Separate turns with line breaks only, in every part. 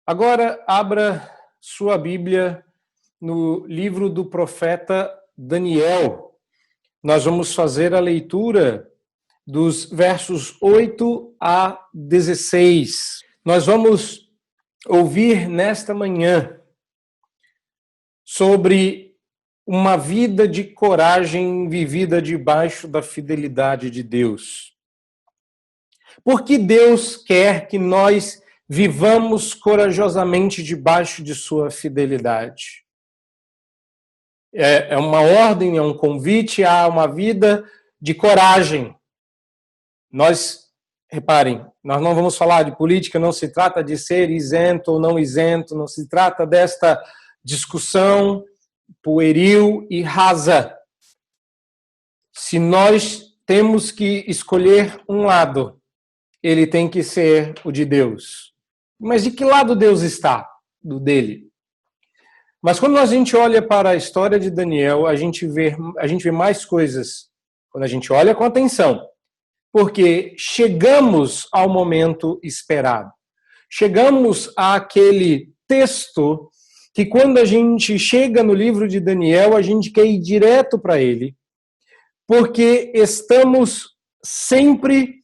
Agora, abra sua Bíblia no livro do profeta Daniel. Nós vamos fazer a leitura dos versos 8 a 16. Nós vamos ouvir nesta manhã sobre uma vida de coragem vivida debaixo da fidelidade de Deus. Porque Deus quer que nós vivamos corajosamente debaixo de sua fidelidade. É uma ordem, é um convite a uma vida de coragem. Reparem, nós não vamos falar de política, não se trata de ser isento ou não isento, não se trata desta discussão pueril e rasa. Se nós temos que escolher um lado, ele tem que ser o de Deus. Mas de que lado Deus está? Do dele. Mas quando a gente olha para a história de Daniel, a gente vê mais coisas quando a gente olha com atenção. Porque chegamos ao momento esperado. Chegamos àquele texto que quando a gente chega no livro de Daniel, a gente quer ir direto para ele. Porque estamos sempre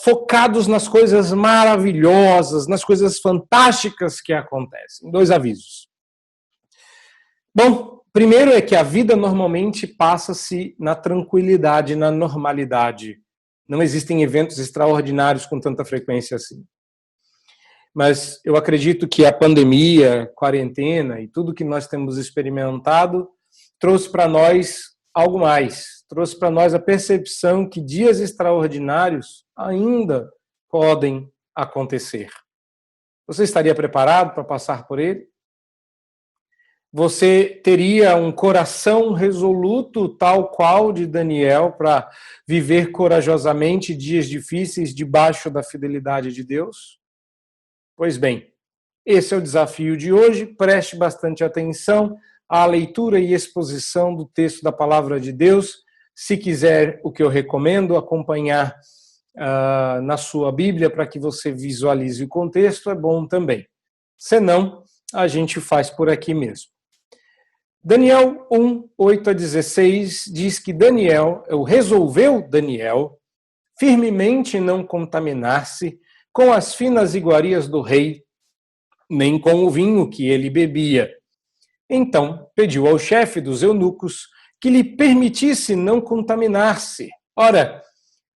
focados nas coisas maravilhosas, nas coisas fantásticas que acontecem. 2 avisos. Bom, primeiro é que a vida normalmente passa-se na tranquilidade, na normalidade. Não existem eventos extraordinários com tanta frequência assim. Mas eu acredito que a pandemia, quarentena e tudo que nós temos experimentado trouxe para nós algo mais. Trouxe para nós a percepção que dias extraordinários ainda podem acontecer. Você estaria preparado para passar por ele? Você teria um coração resoluto, tal qual de Daniel, para viver corajosamente dias difíceis debaixo da fidelidade de Deus? Pois bem, esse é o desafio de hoje. Preste bastante atenção à leitura e exposição do texto da Palavra de Deus. Se quiser, o que eu recomendo, acompanhar na sua Bíblia para que você visualize o contexto, é bom também. Se não, a gente faz por aqui mesmo. Daniel 1, 8 a 16 diz que resolveu Daniel firmemente não contaminar-se com as finas iguarias do rei, nem com o vinho que ele bebia. Então pediu ao chefe dos eunucos que lhe permitisse não contaminar-se. Ora,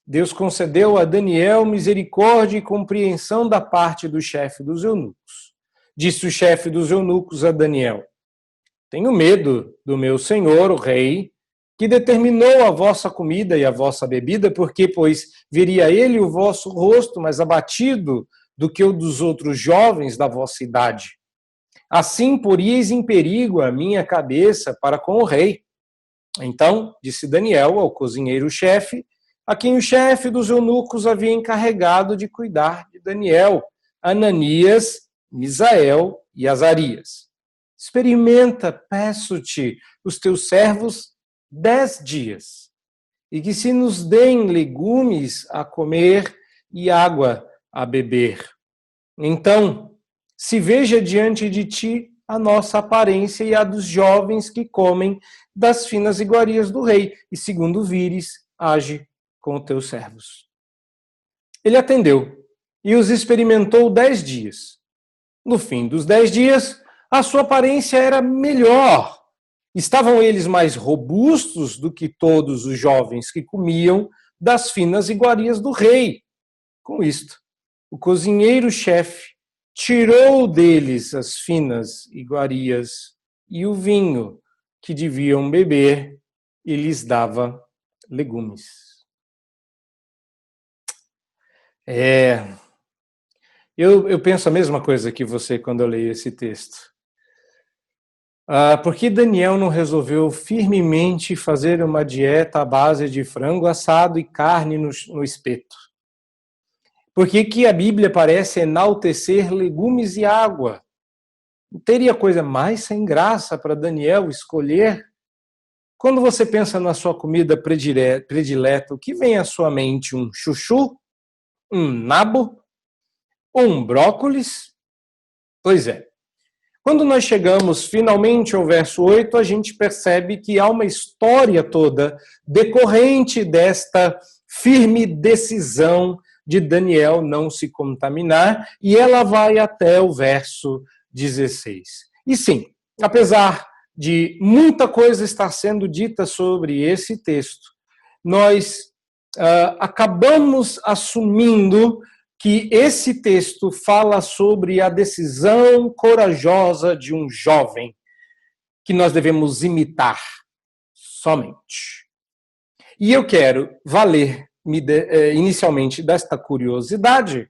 Deus concedeu a Daniel misericórdia e compreensão da parte do chefe dos eunucos. Disse o chefe dos eunucos a Daniel: tenho medo do meu senhor, o rei, que determinou a vossa comida e a vossa bebida, porque, pois, veria ele o vosso rosto mais abatido do que o dos outros jovens da vossa idade. Assim poríeis em perigo a minha cabeça para com o rei. Então, disse Daniel ao cozinheiro-chefe, a quem o chefe dos eunucos havia encarregado de cuidar de Daniel, Ananias, Misael e Azarias: experimenta, peço-te, os teus servos 10 dias, e que se nos deem legumes a comer e água a beber. Então, se veja diante de ti a nossa aparência e a dos jovens que comem das finas iguarias do rei, e segundo vires, age com os teus servos. Ele atendeu e os experimentou 10 dias. No fim dos 10 dias, a sua aparência era melhor. Estavam eles mais robustos do que todos os jovens que comiam das finas iguarias do rei. Com isto, o cozinheiro-chefe tirou deles as finas iguarias e o vinho que deviam beber e lhes dava legumes. Eu penso a mesma coisa que você quando eu leio esse texto. Por que Daniel não resolveu firmemente fazer uma dieta à base de frango assado e carne no espeto? Por que a Bíblia parece enaltecer legumes e água? Não teria coisa mais sem graça para Daniel escolher? Quando você pensa na sua comida predileta, o que vem à sua mente? Um chuchu? Um nabo? Um brócolis? Pois é. Quando nós chegamos finalmente ao verso 8, a gente percebe que há uma história toda decorrente desta firme decisão de Daniel não se contaminar, e ela vai até o verso 16. E sim, apesar de muita coisa estar sendo dita sobre esse texto, nós acabamos assumindo que esse texto fala sobre a decisão corajosa de um jovem que nós devemos imitar somente. E eu quero valer-me inicialmente desta curiosidade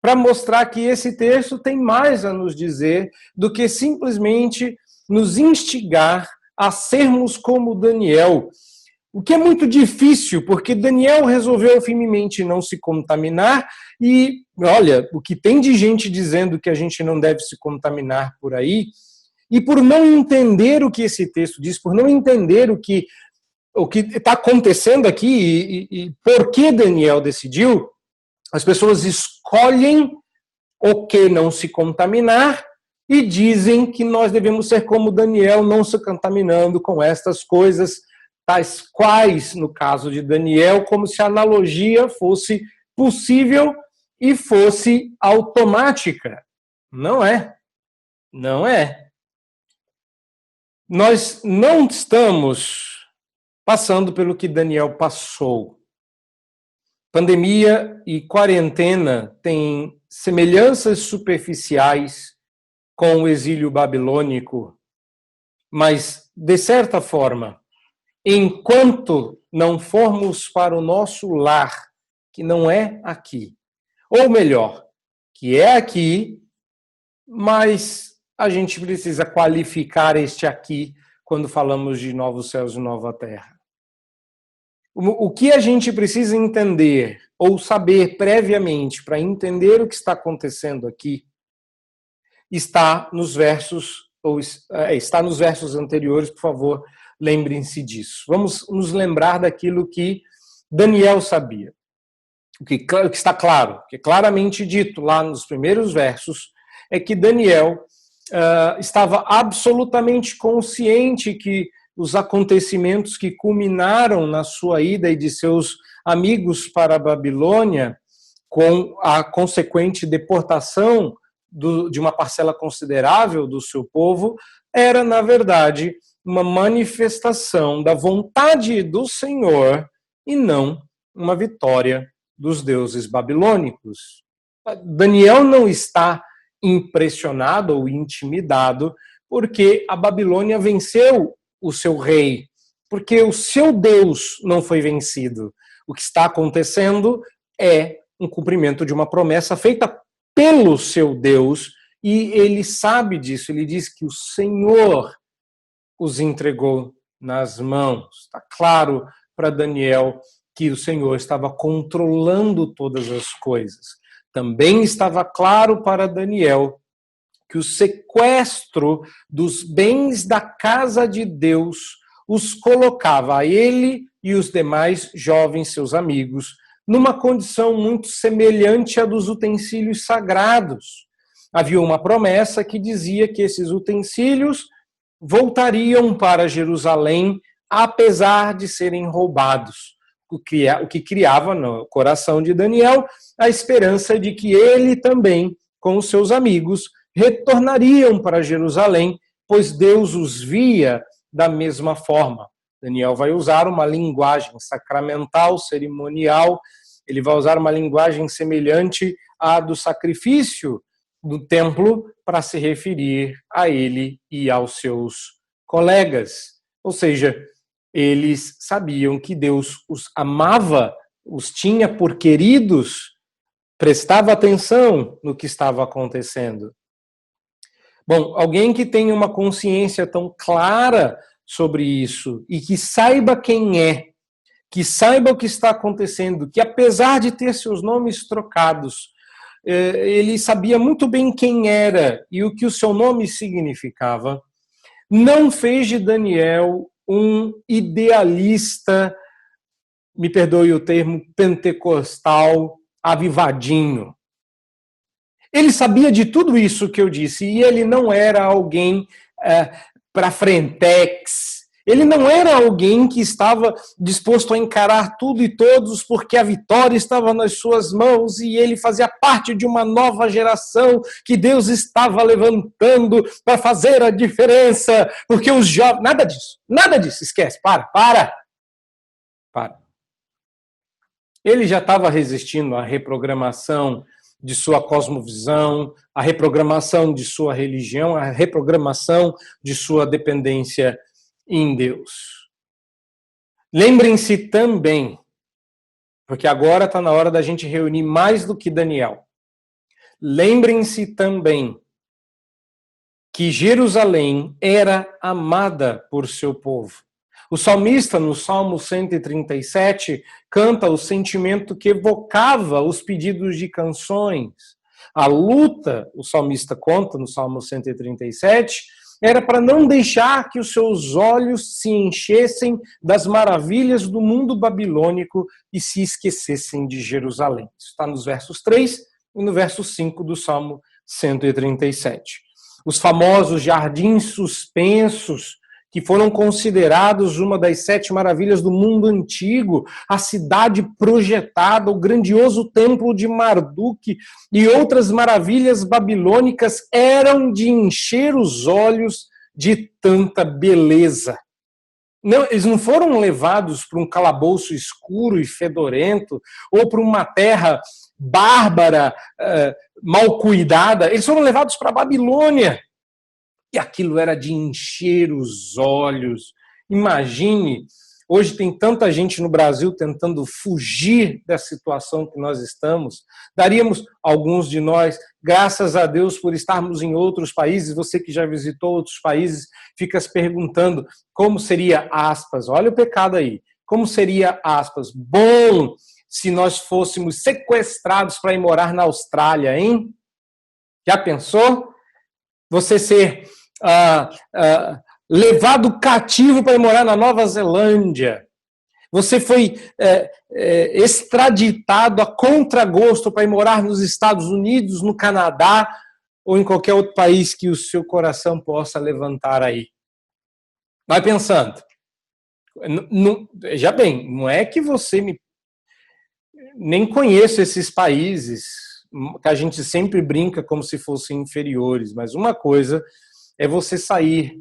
para mostrar que esse texto tem mais a nos dizer do que simplesmente nos instigar a sermos como Daniel. O que é muito difícil, porque Daniel resolveu firmemente não se contaminar e, olha, o que tem de gente dizendo que a gente não deve se contaminar por aí, e por não entender o que esse texto diz, por não entender o que está acontecendo aqui e por que Daniel decidiu, as pessoas escolhem o que não se contaminar e dizem que nós devemos ser como Daniel, não se contaminando com estas coisas, tais quais, no caso de Daniel, como se a analogia fosse possível e fosse automática. Não é. Não é. Nós não estamos passando pelo que Daniel passou. Pandemia e quarentena têm semelhanças superficiais com o exílio babilônico, mas, de certa forma, enquanto não formos para o nosso lar, que não é aqui, ou melhor, que é aqui, mas a gente precisa qualificar este aqui quando falamos de novos céus e nova terra. O que a gente precisa entender ou saber previamente para entender o que está acontecendo aqui está nos versos anteriores, por favor, lembrem-se disso. Vamos nos lembrar daquilo que Daniel sabia. O que está claro, que é claramente dito lá nos primeiros versos, é que Daniel estava absolutamente consciente que os acontecimentos que culminaram na sua ida e de seus amigos para a Babilônia, com a consequente deportação de uma parcela considerável do seu povo, era, na verdade, uma manifestação da vontade do Senhor e não uma vitória dos deuses babilônicos. Daniel não está impressionado ou intimidado porque a Babilônia venceu o seu rei, porque o seu Deus não foi vencido. O que está acontecendo é um cumprimento de uma promessa feita pelo seu Deus, e ele sabe disso. Ele diz que o Senhor os entregou nas mãos. Está claro para Daniel que o Senhor estava controlando todas as coisas. Também estava claro para Daniel que o sequestro dos bens da casa de Deus os colocava a ele e os demais jovens, seus amigos, numa condição muito semelhante à dos utensílios sagrados. Havia uma promessa que dizia que esses utensílios voltariam para Jerusalém, apesar de serem roubados, o que criava no coração de Daniel a esperança de que ele também, com os seus amigos, retornariam para Jerusalém, pois Deus os via da mesma forma. Daniel vai usar uma linguagem sacramental, cerimonial, ele vai usar uma linguagem semelhante à do sacrifício do templo para se referir a ele e aos seus colegas. Ou seja, eles sabiam que Deus os amava, os tinha por queridos, prestava atenção no que estava acontecendo. Bom, alguém que tenha uma consciência tão clara sobre isso e que saiba quem é, que saiba o que está acontecendo, que apesar de ter seus nomes trocados, ele sabia muito bem quem era e o que o seu nome significava, não fez de Daniel um idealista, me perdoe o termo, pentecostal, avivadinho. Ele sabia de tudo isso que eu disse, e ele não era alguém para frentex. Ele não era alguém que estava disposto a encarar tudo e todos porque a vitória estava nas suas mãos e ele fazia parte de uma nova geração que Deus estava levantando para fazer a diferença, porque os jovens... Nada disso, esquece, para. Ele já estava resistindo à reprogramação de sua cosmovisão, à reprogramação de sua religião, à reprogramação de sua dependência em Deus. Lembrem-se também, porque agora está na hora da gente reunir mais do que Daniel. Lembrem-se também que Jerusalém era amada por seu povo. O salmista, no Salmo 137, canta o sentimento que evocava os pedidos de canções. A luta, o salmista conta no Salmo 137, era para não deixar que os seus olhos se enchessem das maravilhas do mundo babilônico e se esquecessem de Jerusalém. Isso está nos versos 3 e no verso 5 do Salmo 137. Os famosos jardins suspensos, que foram considerados uma das 7 maravilhas do mundo antigo, a cidade projetada, o grandioso templo de Marduk e outras maravilhas babilônicas eram de encher os olhos de tanta beleza. Não, eles não foram levados para um calabouço escuro e fedorento ou para uma terra bárbara, mal cuidada. Eles foram levados para a Babilônia. E aquilo era de encher os olhos. Imagine, hoje tem tanta gente no Brasil tentando fugir da situação que nós estamos. Daríamos, alguns de nós, graças a Deus por estarmos em outros países. Você que já visitou outros países, fica se perguntando como seria, aspas, olha o pecado aí, como seria, aspas, bom se nós fôssemos sequestrados para ir morar na Austrália, hein? Já pensou? Você ser levado cativo para ir morar na Nova Zelândia. Você foi extraditado a contragosto para ir morar nos Estados Unidos, no Canadá ou em qualquer outro país que o seu coração possa levantar aí. Vai pensando. Já bem, não é que você nem conheço esses países que a gente sempre brinca como se fossem inferiores, mas uma coisa é você sair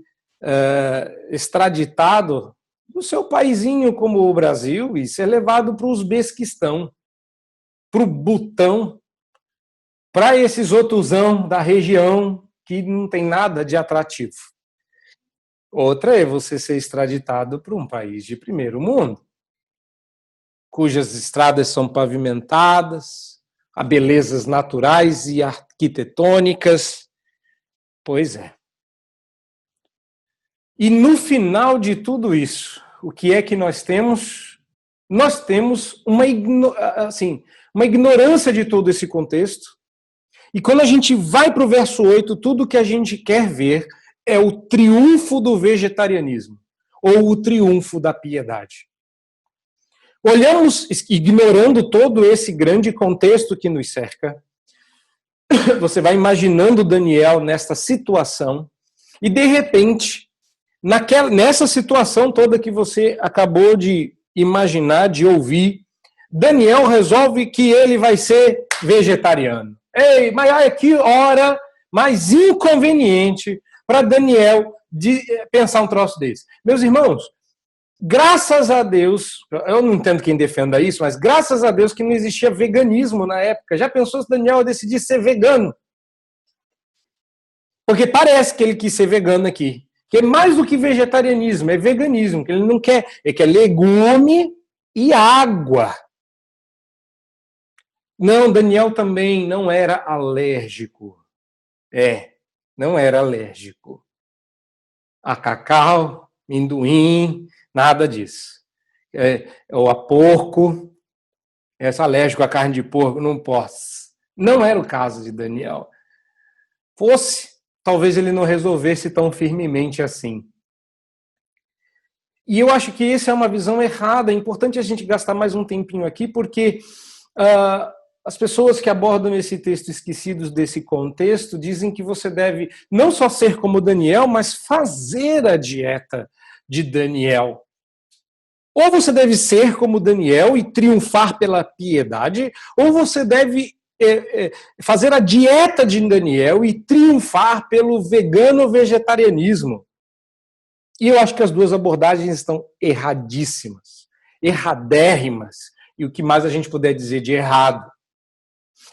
extraditado do seu paizinho como o Brasil e ser levado para o Uzbequistão, para o Butão, para esses outros da região que não tem nada de atrativo. Outra é você ser extraditado para um país de primeiro mundo, cujas estradas são pavimentadas, há belezas naturais e arquitetônicas. Pois é. E no final de tudo isso, o que é que nós temos? Nós temos uma ignorância de todo esse contexto. E quando a gente vai para o verso 8, tudo que a gente quer ver é o triunfo do vegetarianismo, ou o triunfo da piedade. Olhamos, ignorando todo esse grande contexto que nos cerca, você vai imaginando Daniel nesta situação, e de repente, nessa situação toda que você acabou de imaginar, de ouvir, Daniel resolve que ele vai ser vegetariano. Ei, mas que hora mais inconveniente para Daniel de pensar um troço desse. Meus irmãos, graças a Deus, eu não entendo quem defenda isso, mas graças a Deus que não existia veganismo na época. Já pensou se Daniel decidisse ser vegano? Porque parece que ele quis ser vegano aqui. Que é mais do que vegetarianismo, é veganismo, que ele não quer, ele quer legume e água. Não, Daniel também não era alérgico. Não era alérgico a cacau, amendoim, nada disso. Ou a porco, alérgico à carne de porco, não posso. Não era o caso de Daniel. Fosse, talvez ele não resolvesse tão firmemente assim. E eu acho que essa é uma visão errada. É importante a gente gastar mais um tempinho aqui, porque as pessoas que abordam esse texto esquecidos desse contexto dizem que você deve não só ser como Daniel, mas fazer a dieta de Daniel. Ou você deve ser como Daniel e triunfar pela piedade, ou você deve fazer a dieta de Daniel e triunfar pelo vegano-vegetarianismo. E eu acho que as duas abordagens estão erradíssimas, erradérrimas, e o que mais a gente puder dizer de errado.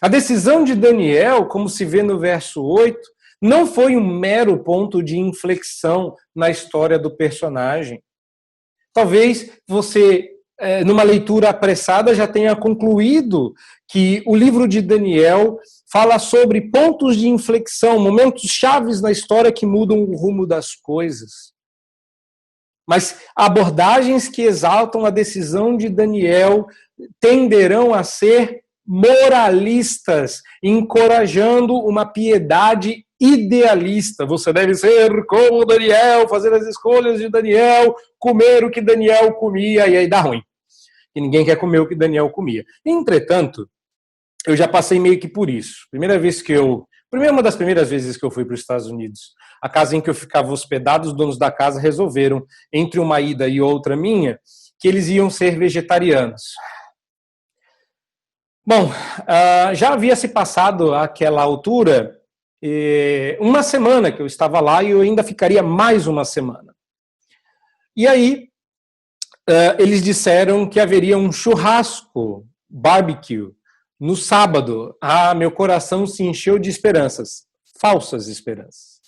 A decisão de Daniel, como se vê no verso 8, não foi um mero ponto de inflexão na história do personagem. Talvez você, numa leitura apressada, já tenha concluído que o livro de Daniel fala sobre pontos de inflexão, momentos chaves na história que mudam o rumo das coisas. Mas abordagens que exaltam a decisão de Daniel tenderão a ser moralistas, encorajando uma piedade idealista. Você deve ser como Daniel, fazer as escolhas de Daniel, comer o que Daniel comia, e aí dá ruim. E ninguém quer comer o que Daniel comia. Entretanto, eu já passei meio que por isso. Uma das primeiras vezes que eu fui para os Estados Unidos, a casa em que eu ficava hospedado, os donos da casa resolveram, entre uma ida e outra minha, que eles iam ser vegetarianos. Bom, já havia se passado àquela altura uma semana que eu estava lá e eu ainda ficaria mais uma semana. E aí, eles disseram que haveria um churrasco, barbecue, no sábado. Meu coração se encheu de esperanças, falsas esperanças.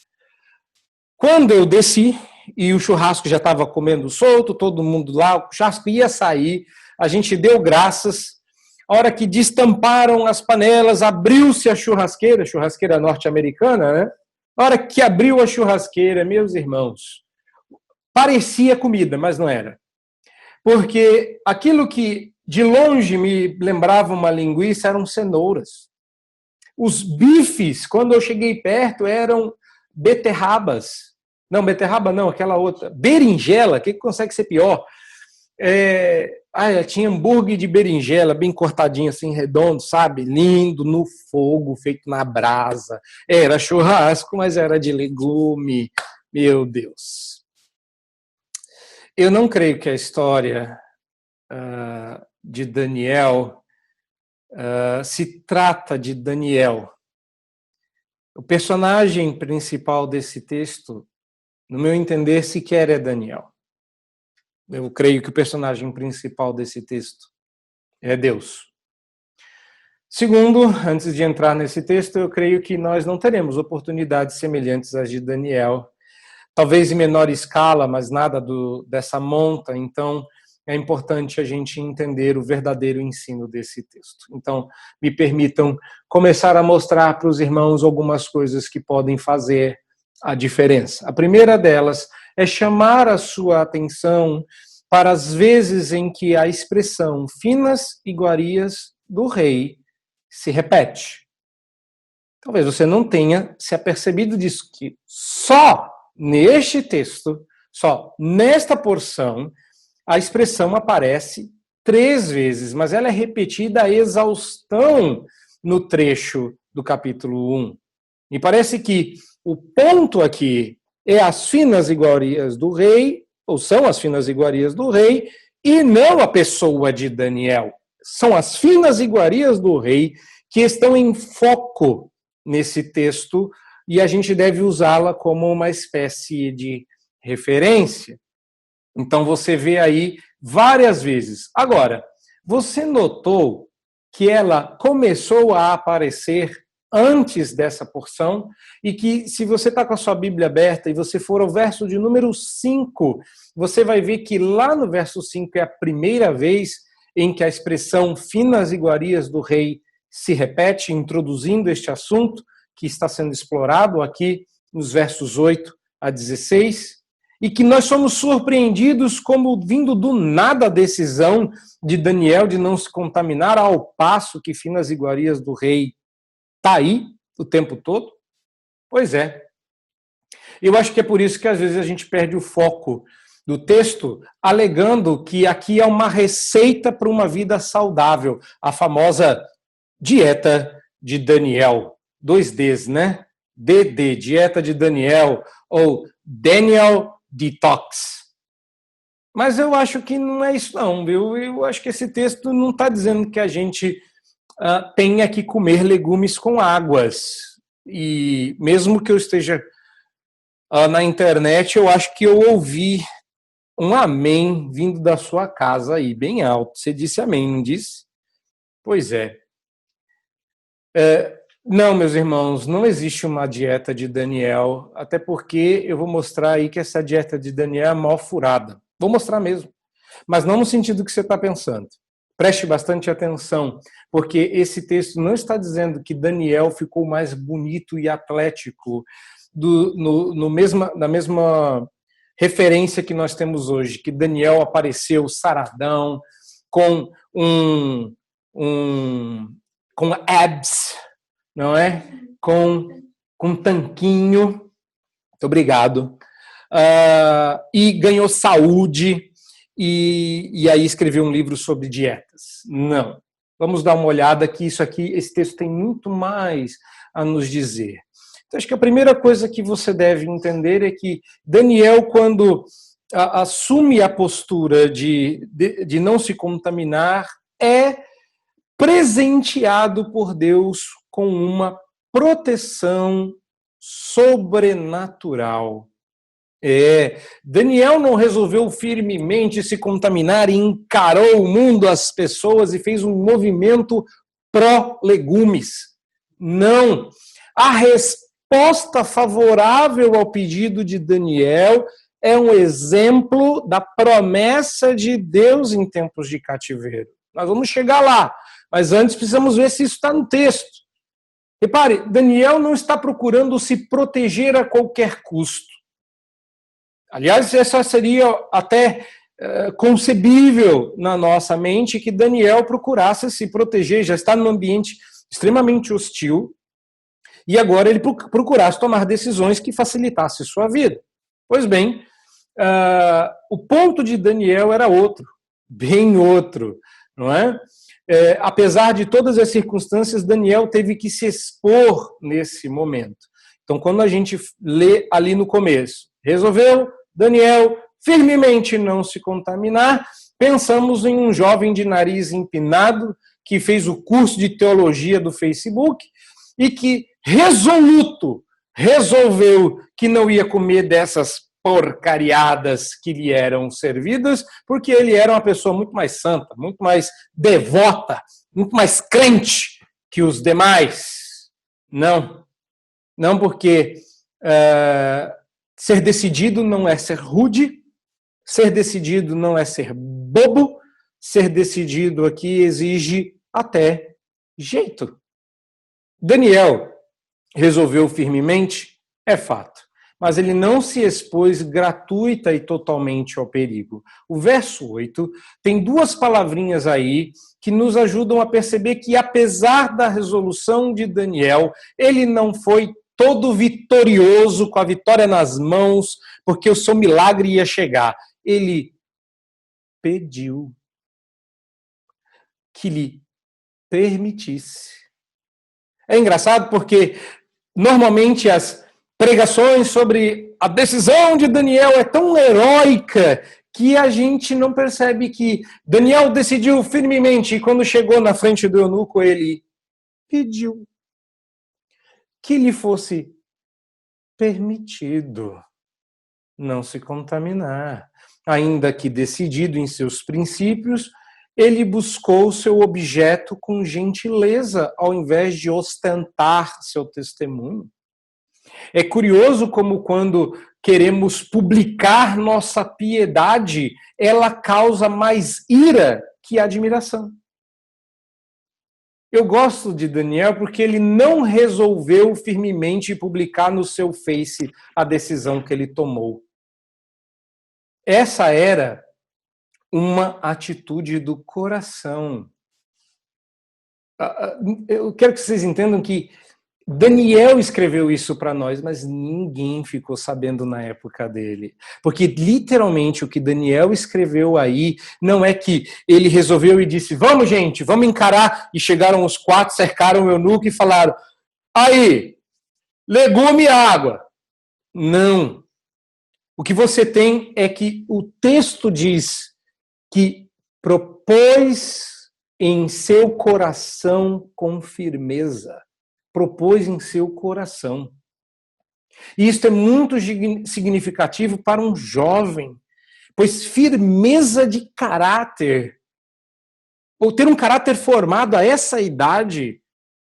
Quando eu desci e o churrasco já estava comendo solto, todo mundo lá, o churrasco ia sair, a gente deu graças. A hora que destamparam as panelas, abriu-se a churrasqueira norte-americana, né? A hora que abriu a churrasqueira, meus irmãos, parecia comida, mas não era. Porque aquilo que de longe me lembrava uma linguiça eram cenouras. Os bifes, quando eu cheguei perto, eram beterrabas. Não, beterraba não, aquela outra. Berinjela, o que consegue ser pior? Tinha hambúrguer de berinjela, bem cortadinho, assim, redondo, sabe? Lindo, no fogo, feito na brasa. Era churrasco, mas era de legume. Meu Deus. Eu não creio que a história de Daniel se trata de Daniel. O personagem principal desse texto, no meu entender, sequer é Daniel. Eu creio que o personagem principal desse texto é Deus. Segundo, antes de entrar nesse texto, eu creio que nós não teremos oportunidades semelhantes às de Daniel. Talvez em menor escala, mas nada dessa monta. Então, é importante a gente entender o verdadeiro ensino desse texto. Então, me permitam começar a mostrar para os irmãos algumas coisas que podem fazer a diferença. A primeira delas é chamar a sua atenção para as vezes em que a expressão finas iguarias do rei se repete. Talvez você não tenha se apercebido disso, que só neste texto, só nesta porção, a expressão aparece 3 vezes, mas ela é repetida a exaustão no trecho do capítulo 1. Me parece que o ponto aqui é as finas iguarias do rei, ou são as finas iguarias do rei, e não a pessoa de Daniel. São as finas iguarias do rei que estão em foco nesse texto, e a gente deve usá-la como uma espécie de referência. Então você vê aí várias vezes. Agora, você notou que ela começou a aparecer antes dessa porção, e que se você está com a sua Bíblia aberta e você for ao verso de número 5, você vai ver que lá no verso 5 é a primeira vez em que a expressão finas iguarias do rei se repete, introduzindo este assunto que está sendo explorado aqui nos versos 8 a 16, e que nós somos surpreendidos como vindo do nada a decisão de Daniel de não se contaminar, ao passo que finas iguarias do rei está aí o tempo todo? Pois é. Eu acho que é por isso que às vezes a gente perde o foco do texto, alegando que aqui é uma receita para uma vida saudável, a famosa Dieta de Daniel, 2Ds, né? DD, Dieta de Daniel, ou Daniel Detox. Mas eu acho que não é isso não, viu? Eu acho que esse texto não está dizendo que a gente tenha que comer legumes com águas. E mesmo que eu esteja na internet, eu acho que eu ouvi um amém vindo da sua casa aí, bem alto. Você disse amém, não disse? Pois é. Não, meus irmãos, não existe uma dieta de Daniel, até porque eu vou mostrar aí que essa dieta de Daniel é mal furada. Vou mostrar mesmo, mas não no sentido que você está pensando. Preste bastante atenção, porque esse texto não está dizendo que Daniel ficou mais bonito e atlético na mesma referência que nós temos hoje, que Daniel apareceu saradão, com com abs, não é? Com tanquinho. Muito obrigado. E ganhou saúde, e aí escreveu um livro sobre dietas. Não. Vamos dar uma olhada que esse texto tem muito mais a nos dizer. Então, acho que a primeira coisa que você deve entender é que Daniel, quando assume a postura de não se contaminar, é presenteado por Deus com uma proteção sobrenatural. Daniel não resolveu firmemente se contaminar e encarou o mundo, as pessoas, e fez um movimento pró-legumes. Não. A resposta favorável ao pedido de Daniel é um exemplo da promessa de Deus em tempos de cativeiro. Nós vamos chegar lá, mas antes precisamos ver se isso está no texto. Repare, Daniel não está procurando se proteger a qualquer custo. Aliás, essa seria até concebível na nossa mente que Daniel procurasse se proteger, já está num ambiente extremamente hostil, e agora ele procurasse tomar decisões que facilitassem sua vida. Pois bem, o ponto de Daniel era outro, bem outro, não é? Apesar de todas as circunstâncias, Daniel teve que se expor nesse momento. Então, quando a gente lê ali no começo, resolveu Daniel firmemente não se contaminar, pensamos em um jovem de nariz empinado que fez o curso de teologia do Facebook e que resoluto resolveu que não ia comer dessas porcariadas que lhe eram servidas, porque ele era uma pessoa muito mais santa, muito mais devota, muito mais crente que os demais. Não porque ser decidido não é ser rude, ser decidido não é ser bobo, ser decidido aqui exige até jeito. Daniel resolveu firmemente, é fato, mas ele não se expôs gratuita e totalmente ao perigo. O verso 8 tem duas palavrinhas aí que nos ajudam a perceber que, apesar da resolução de Daniel, ele não foi todo vitorioso, com a vitória nas mãos, porque o seu milagre ia chegar. Ele pediu que lhe permitisse. É engraçado porque, normalmente, as pregações sobre a decisão de Daniel é tão heróica que a gente não percebe que Daniel decidiu firmemente e quando chegou na frente do eunuco, ele pediu que lhe fosse permitido não se contaminar. Ainda que decidido em seus princípios, ele buscou seu objeto com gentileza, ao invés de ostentar seu testemunho. É curioso como, quando queremos publicar nossa piedade, ela causa mais ira que admiração. Eu gosto de Daniel porque ele não resolveu firmemente publicar no seu Face a decisão que ele tomou. Essa era uma atitude do coração. Eu quero que vocês entendam que Daniel escreveu isso para nós, mas ninguém ficou sabendo na época dele. Porque literalmente o que Daniel escreveu aí não é que ele resolveu e disse: vamos, gente, vamos encarar. E chegaram os 4, cercaram o eunuco e falaram: aí, legume e água. Não. O que você tem é que o texto diz que propôs em seu coração com firmeza. Propôs em seu coração. E isso é muito significativo para um jovem, pois firmeza de caráter, ou ter um caráter formado a essa idade,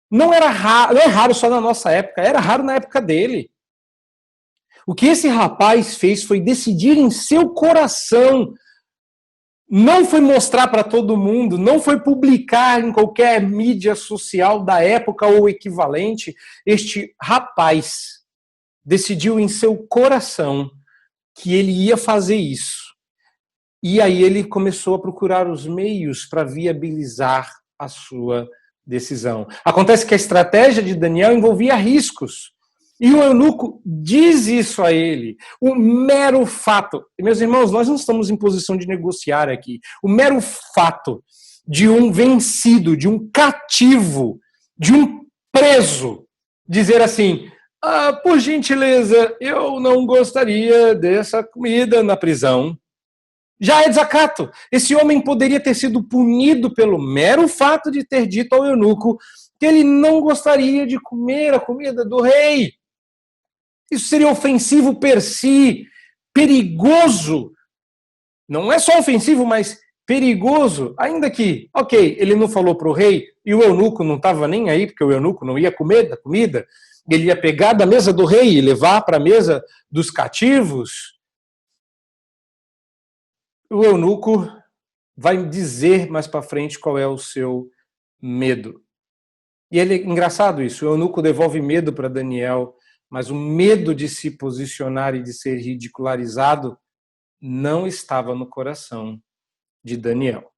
não é raro só na nossa época, era raro na época dele. O que esse rapaz fez foi decidir em seu coração. Não foi mostrar para todo mundo, não foi publicar em qualquer mídia social da época ou equivalente. Este rapaz decidiu em seu coração que ele ia fazer isso. E aí ele começou a procurar os meios para viabilizar a sua decisão. Acontece que a estratégia de Daniel envolvia riscos. E o eunuco diz isso a ele. O mero fato, meus irmãos, nós não estamos em posição de negociar aqui. O mero fato de um vencido, de um cativo, de um preso, dizer assim: por gentileza, eu não gostaria dessa comida na prisão, já é desacato. Esse homem poderia ter sido punido pelo mero fato de ter dito ao eunuco que ele não gostaria de comer a comida do rei. Isso seria ofensivo per si, perigoso. Não é só ofensivo, mas perigoso. Ainda que, ok, ele não falou para o rei e o eunuco não estava nem aí, porque o eunuco não ia comer da comida. Ele ia pegar da mesa do rei e levar para a mesa dos cativos. O eunuco vai dizer mais para frente qual é o seu medo. E é engraçado isso, o eunuco devolve medo para Daniel, mas o medo de se posicionar e de ser ridicularizado não estava no coração de Daniel.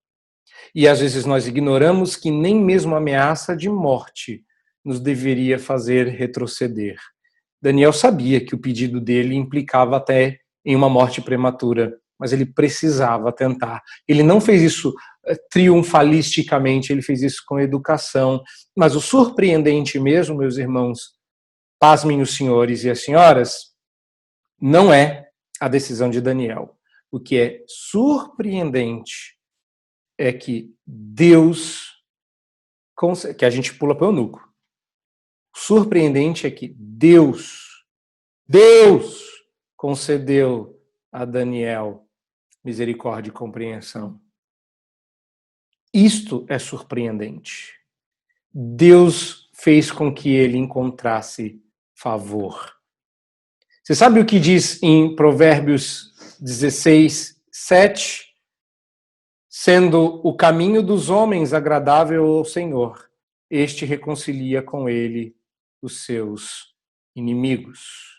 E às vezes nós ignoramos que nem mesmo a ameaça de morte nos deveria fazer retroceder. Daniel sabia que o pedido dele implicava até em uma morte prematura, mas ele precisava tentar. Ele não fez isso triunfalisticamente, ele fez isso com educação. Mas o surpreendente mesmo, meus irmãos, pasmem os senhores e as senhoras, não é a decisão de Daniel. O que é surpreendente é que Deus, que a gente pula para o eunuco. Surpreendente é que Deus concedeu a Daniel misericórdia e compreensão. Isto é surpreendente. Deus fez com que ele encontrasse favor. Você sabe o que diz em Provérbios 16, 7? Sendo o caminho dos homens agradável ao Senhor, este reconcilia com ele os seus inimigos.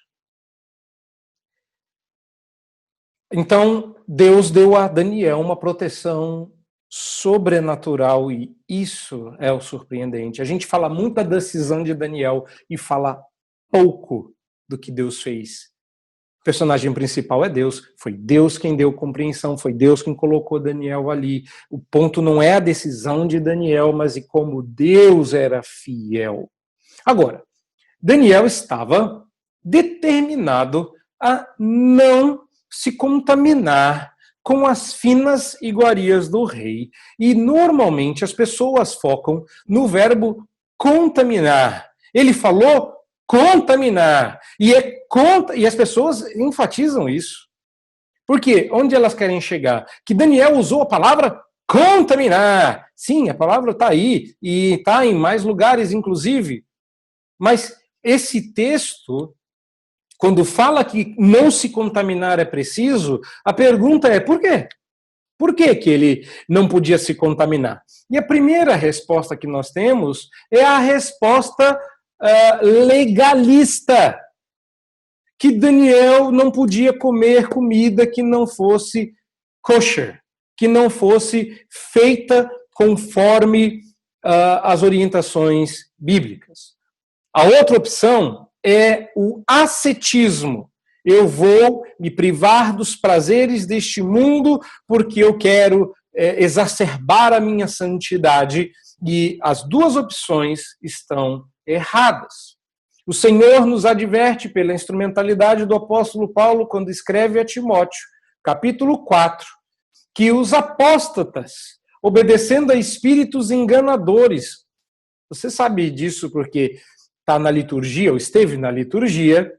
Então, Deus deu a Daniel uma proteção sobrenatural e isso é o surpreendente. A gente fala muito da decisão de Daniel e fala pouco do que Deus fez. O personagem principal é Deus, foi Deus quem deu compreensão, foi Deus quem colocou Daniel ali. O ponto não é a decisão de Daniel, mas e como Deus era fiel. Agora, Daniel estava determinado a não se contaminar com as finas iguarias do rei. E normalmente as pessoas focam no verbo contaminar. Ele falou contaminar. E as pessoas enfatizam isso. Por quê? Onde elas querem chegar? Que Daniel usou a palavra contaminar. Sim, a palavra está aí e está em mais lugares, inclusive. Mas esse texto, quando fala que não se contaminar é preciso, a pergunta é por quê? Por que que ele não podia se contaminar? E a primeira resposta que nós temos é a resposta legalista, que Daniel não podia comer comida que não fosse kosher, que não fosse feita conforme as orientações bíblicas. A outra opção é o ascetismo. Eu vou me privar dos prazeres deste mundo porque eu quero exacerbar a minha santidade. E as duas opções estão erradas. O Senhor nos adverte pela instrumentalidade do apóstolo Paulo quando escreve a Timóteo, capítulo 4, que os apóstatas, obedecendo a espíritos enganadores, você sabe disso porque está na liturgia, ou esteve na liturgia,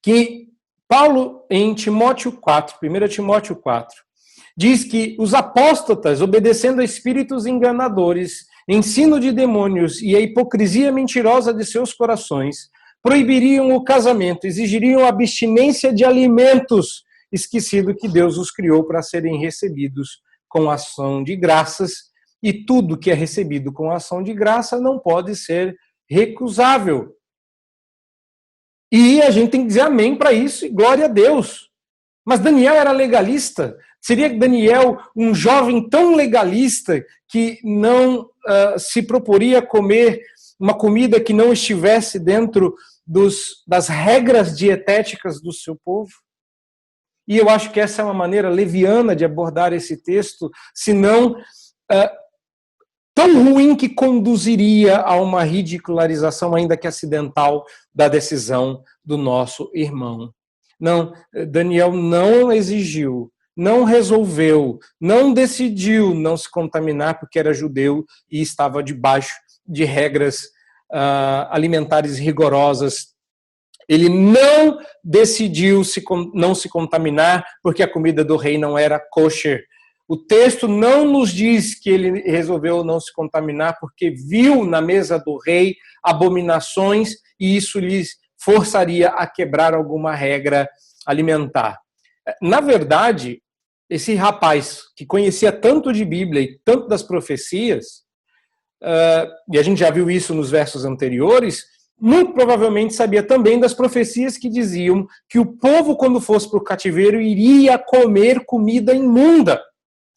que Paulo, em Timóteo 4, 1 Timóteo 4, diz que os apóstatas, obedecendo a espíritos enganadores, ensino de demônios e a hipocrisia mentirosa de seus corações, proibiriam o casamento, exigiriam a abstinência de alimentos, esquecido que Deus os criou para serem recebidos com ação de graças, e tudo que é recebido com ação de graça não pode ser recusável. E a gente tem que dizer amém para isso e glória a Deus. Mas Daniel era legalista? Seria Daniel um jovem tão legalista que não se proporia a comer uma comida que não estivesse dentro das regras dietéticas do seu povo? E eu acho que essa é uma maneira leviana de abordar esse texto, se não tão ruim que conduziria a uma ridicularização, ainda que acidental, da decisão do nosso irmão. Não, Daniel não exigiu, não resolveu, não decidiu não se contaminar porque era judeu e estava debaixo de regras alimentares rigorosas. Ele não decidiu não se contaminar porque a comida do rei não era kosher. O texto não nos diz que ele resolveu não se contaminar porque viu na mesa do rei abominações e isso lhe forçaria a quebrar alguma regra alimentar. Na verdade, esse rapaz que conhecia tanto de Bíblia e tanto das profecias, e a gente já viu isso nos versos anteriores, muito provavelmente sabia também das profecias que diziam que o povo, quando fosse para o cativeiro, iria comer comida imunda.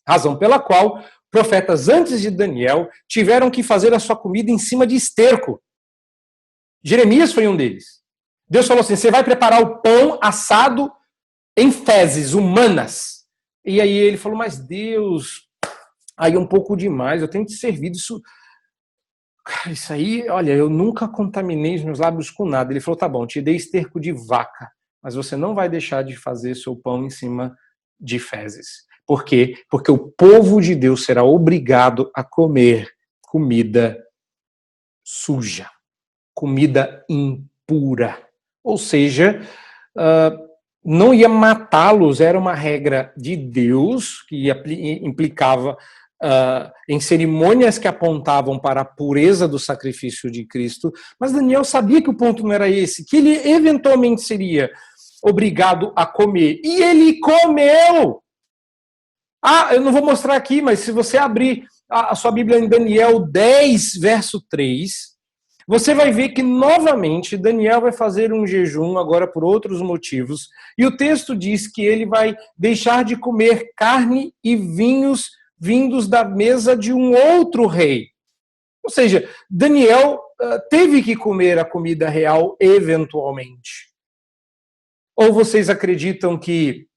Razão pela qual profetas antes de Daniel tiveram que fazer a sua comida em cima de esterco. Jeremias foi um deles. Deus falou assim, você vai preparar o pão assado em fezes humanas. E aí ele falou, mas Deus, aí é um pouco demais, eu tenho te servido isso. Isso aí, olha, eu nunca contaminei os meus lábios com nada. Ele falou, tá bom, te dei esterco de vaca, mas você não vai deixar de fazer seu pão em cima de fezes. Por quê? Porque o povo de Deus será obrigado a comer comida suja, comida impura. Ou seja, não ia matá-los, era uma regra de Deus que implicava em cerimônias que apontavam para a pureza do sacrifício de Cristo, mas Daniel sabia que o ponto não era esse, que ele eventualmente seria obrigado a comer. E ele comeu! Eu não vou mostrar aqui, mas se você abrir a sua Bíblia em Daniel 10, verso 3, você vai ver que, novamente, Daniel vai fazer um jejum, agora por outros motivos, e o texto diz que ele vai deixar de comer carne e vinhos vindos da mesa de um outro rei. Ou seja, Daniel teve que comer a comida real eventualmente. Ou vocês acreditam que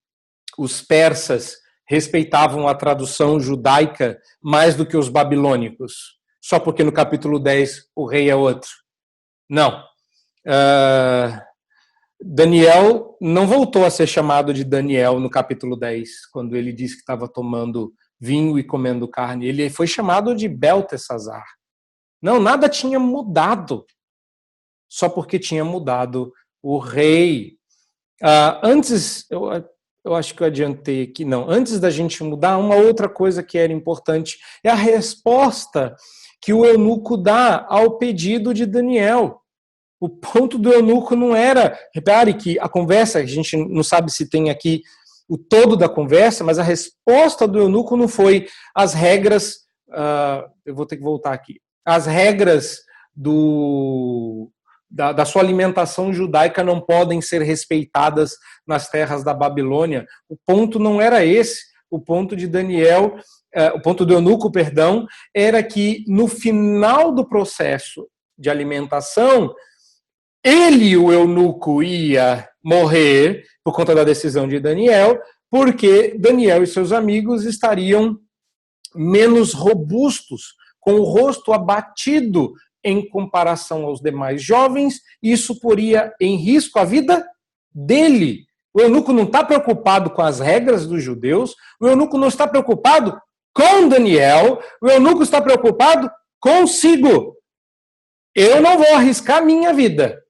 os persas respeitavam a tradução judaica mais do que os babilônicos? Só porque no capítulo 10 o rei é outro? Não. Daniel não voltou a ser chamado de Daniel no capítulo 10, quando ele disse que estava tomando vinho e comendo carne. Ele foi chamado de Beltesazar. Não, nada tinha mudado. Só porque tinha mudado o rei. Antes, eu acho que eu adiantei aqui, não. Antes da gente mudar, uma outra coisa que era importante é a resposta que o eunuco dá ao pedido de Daniel. O ponto do eunuco não era... Repare que a conversa, a gente não sabe se tem aqui o todo da conversa, mas a resposta do eunuco não foi as regras... eu vou ter que voltar aqui. As regras da sua alimentação judaica não podem ser respeitadas nas terras da Babilônia. O ponto não era esse. O ponto de Daniel, o ponto do eunuco, perdão, era que no final do processo de alimentação, ele, o eunuco, ia morrer por conta da decisão de Daniel, porque Daniel e seus amigos estariam menos robustos, com o rosto abatido em comparação aos demais jovens, e isso poria em risco a vida dele. O eunuco não está preocupado com as regras dos judeus, o eunuco não está preocupado com Daniel, o eunuco está preocupado consigo. Eu não vou arriscar minha vida,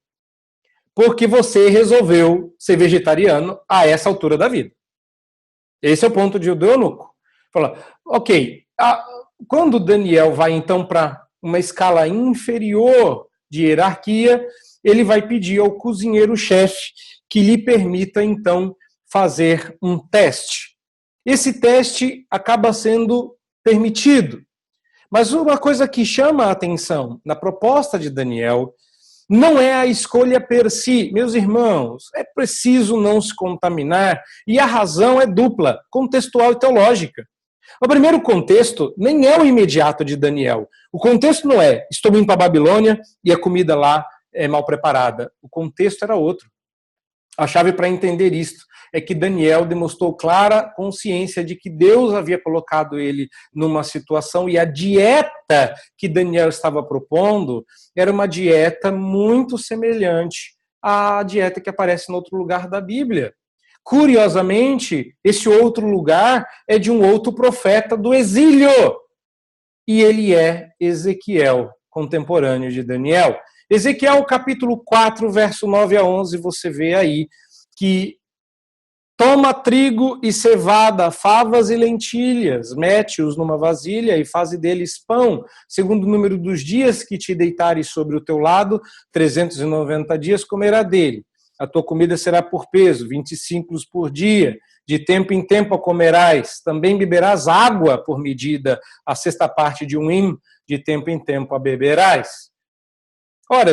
porque você resolveu ser vegetariano a essa altura da vida. Esse é o ponto do eunuco. Fala, ok, quando Daniel vai então para uma escala inferior de hierarquia, ele vai pedir ao cozinheiro-chefe que lhe permita então fazer um teste. Esse teste acaba sendo permitido. Mas uma coisa que chama a atenção na proposta de Daniel não é a escolha per si. Meus irmãos, é preciso não se contaminar, e a razão é dupla, contextual e teológica. O primeiro contexto nem é o imediato de Daniel. O contexto não é, estou indo para a Babilônia e a comida lá é mal preparada. O contexto era outro. A chave para entender isto é que Daniel demonstrou clara consciência de que Deus havia colocado ele numa situação, e a dieta que Daniel estava propondo era uma dieta muito semelhante à dieta que aparece em outro lugar da Bíblia. Curiosamente, esse outro lugar é de um outro profeta do exílio, e ele é Ezequiel, contemporâneo de Daniel. Ezequiel, capítulo 4, verso 9 a 11, você vê aí que toma trigo e cevada, favas e lentilhas, mete-os numa vasilha e faze deles pão, segundo o número dos dias que te deitares sobre o teu lado, 390 dias comerá dele. A tua comida será por peso, 20 ciclos por dia. De tempo em tempo a comerás. Também beberás água por medida, a sexta parte de um hin, de tempo em tempo a beberás. Ora,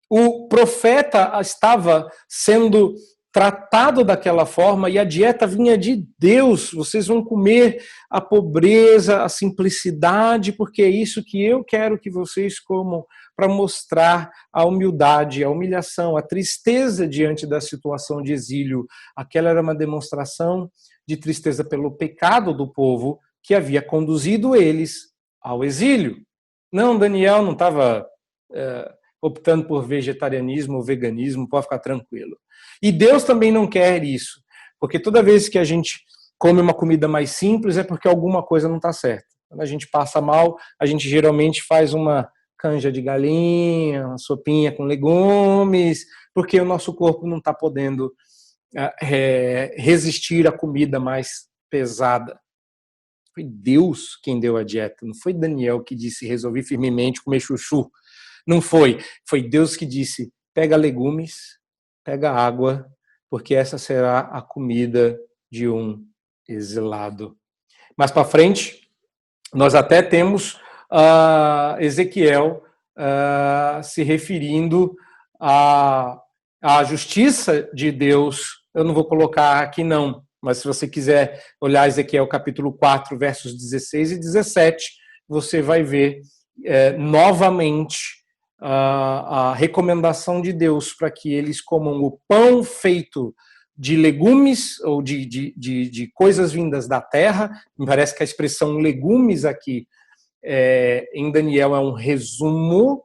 o profeta estava sendo tratado daquela forma, e a dieta vinha de Deus. Vocês vão comer a pobreza, a simplicidade, porque é isso que eu quero que vocês comam, para mostrar a humildade, a humilhação, a tristeza diante da situação de exílio. Aquela era uma demonstração de tristeza pelo pecado do povo que havia conduzido eles ao exílio. Não, Daniel não estava optando por vegetarianismo ou veganismo, pode ficar tranquilo. E Deus também não quer isso, porque toda vez que a gente come uma comida mais simples é porque alguma coisa não está certa. Quando a gente passa mal, a gente geralmente faz uma canja de galinha, uma sopinha com legumes, porque o nosso corpo não está podendo resistir à comida mais pesada. Foi Deus quem deu a dieta, não foi Daniel que disse, resolvi firmemente comer chuchu. Não foi. Foi Deus que disse, pega legumes, pega água, porque essa será a comida de um exilado. Mais para frente, nós até temos Ezequiel se referindo à justiça de Deus. Eu não vou colocar aqui não, mas se você quiser olhar Ezequiel capítulo 4, versos 16 e 17, você vai ver novamente a recomendação de Deus para que eles comam o pão feito de legumes ou de coisas vindas da terra. Me parece que a expressão legumes aqui em Daniel é um resumo,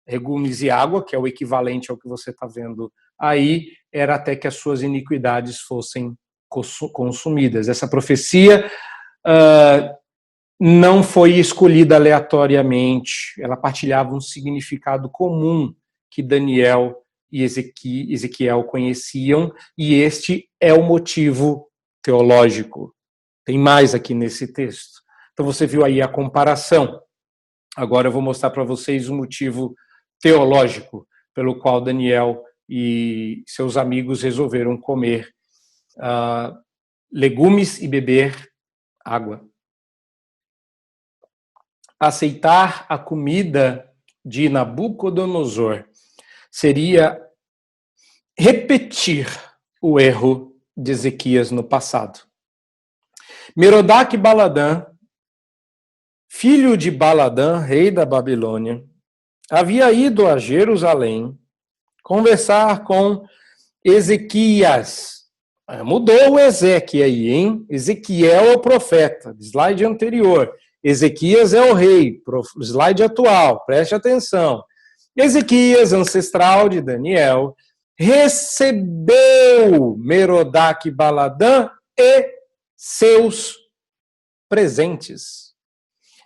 legumes e água, que é o equivalente ao que você está vendo aí, era até que as suas iniquidades fossem consumidas. Essa profecia não foi escolhida aleatoriamente, ela partilhava um significado comum que Daniel e Ezequiel conheciam, e este é o motivo teológico. Tem mais aqui nesse texto. Então você viu aí a comparação. Agora eu vou mostrar para vocês o motivo teológico pelo qual Daniel e seus amigos resolveram comer legumes e beber água. Aceitar a comida de Nabucodonosor seria repetir o erro de Ezequias no passado. Merodach Baladã, filho de Baladã, rei da Babilônia, havia ido a Jerusalém conversar com Ezequias. Mudou o Ezequiel aí, hein? Ezequiel é o profeta, slide anterior. Ezequias é o rei, slide atual, preste atenção. Ezequias, ancestral de Daniel, recebeu Merodach Baladã e seus presentes.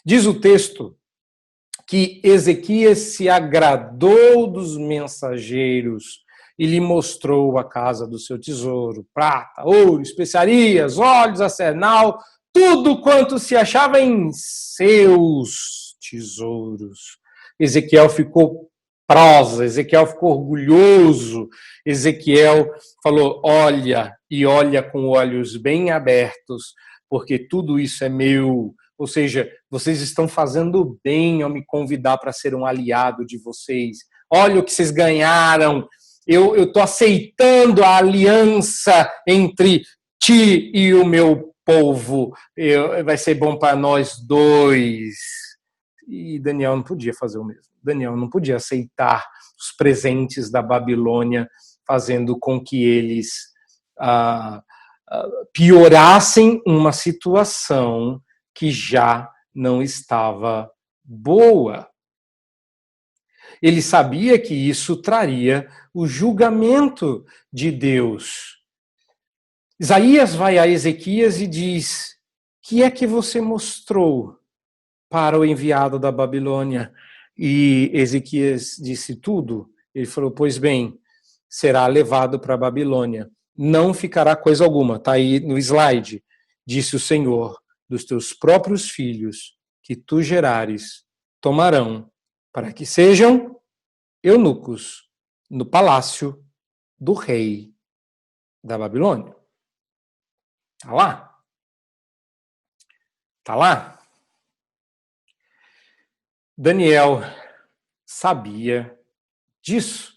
Diz o texto que Ezequias se agradou dos mensageiros e lhe mostrou a casa do seu tesouro, prata, ouro, especiarias, óleos, arsenal, tudo quanto se achava em seus tesouros. Ezequiel ficou prosa, Ezequiel ficou orgulhoso, Ezequiel falou, olha, e olha com olhos bem abertos, porque tudo isso é meu. Ou seja, vocês estão fazendo bem ao me convidar para ser um aliado de vocês. Olha o que vocês ganharam. Eu estou aceitando a aliança entre ti e o meu povo. Vai ser bom para nós dois. E Daniel não podia fazer o mesmo. Daniel não podia aceitar os presentes da Babilônia, fazendo com que eles piorassem uma situação que já não estava boa. Ele sabia que isso traria o julgamento de Deus. Isaías vai a Ezequias e diz, que é que você mostrou para o enviado da Babilônia? E Ezequias disse tudo. Ele falou, pois bem, será levado para a Babilônia. Não ficará coisa alguma. Está aí no slide. Disse o Senhor, dos teus próprios filhos que tu gerares, tomarão, para que sejam eunucos no palácio do rei da Babilônia. Está lá? Está lá? Daniel sabia disso.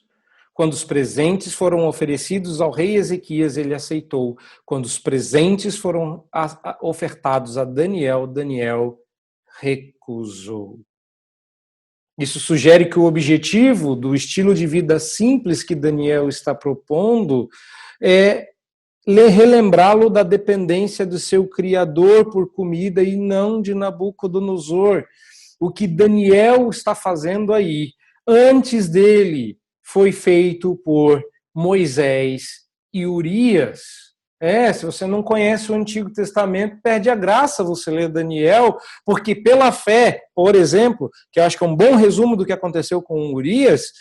Quando os presentes foram oferecidos ao rei Ezequias, ele aceitou. Quando os presentes foram ofertados a Daniel, Daniel recusou. Isso sugere que o objetivo do estilo de vida simples que Daniel está propondo é relembrá-lo da dependência do seu Criador por comida e não de Nabucodonosor. O que Daniel está fazendo aí, antes dele, foi feito por Moisés e Urias. Se você não conhece o Antigo Testamento, perde a graça você ler Daniel, porque pela fé, por exemplo, que eu acho que é um bom resumo do que aconteceu com Urias,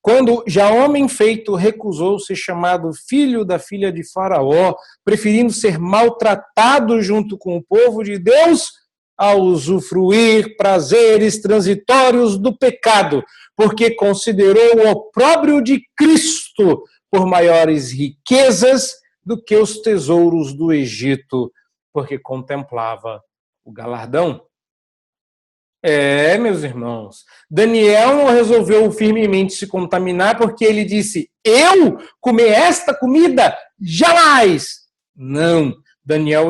quando já homem feito recusou ser chamado filho da filha de Faraó, preferindo ser maltratado junto com o povo de Deus, a usufruir prazeres transitórios do pecado, porque considerou o opróbrio de Cristo por maiores riquezas do que os tesouros do Egito, porque contemplava o galardão. Meus irmãos, Daniel não resolveu firmemente se contaminar porque ele disse, eu comer esta comida? Jamais! Não. Daniel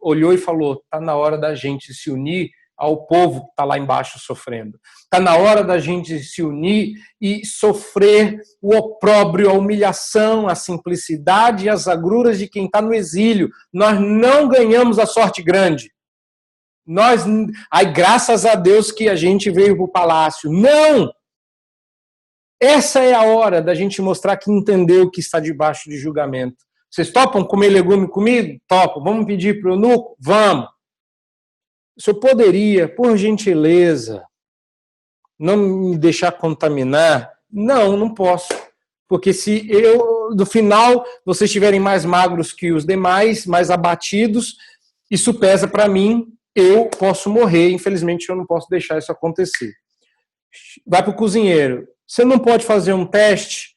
olhou e falou, está na hora da gente se unir ao povo que está lá embaixo sofrendo. Está na hora da gente se unir e sofrer o opróbrio, a humilhação, a simplicidade e as agruras de quem está no exílio. Nós não ganhamos a sorte grande. Graças a Deus que a gente veio para o palácio. Não! Essa é a hora da gente mostrar que entendeu que está debaixo de julgamento. Vocês topam comer legume comigo? Topam. Vamos pedir para o eunuco? Vamos. O senhor poderia, por gentileza, não me deixar contaminar? Não, não posso. Porque se no final, vocês estiverem mais magros que os demais, mais abatidos, isso pesa para mim, eu posso morrer. Infelizmente, eu não posso deixar isso acontecer. Vai para o cozinheiro. Você não pode fazer um teste?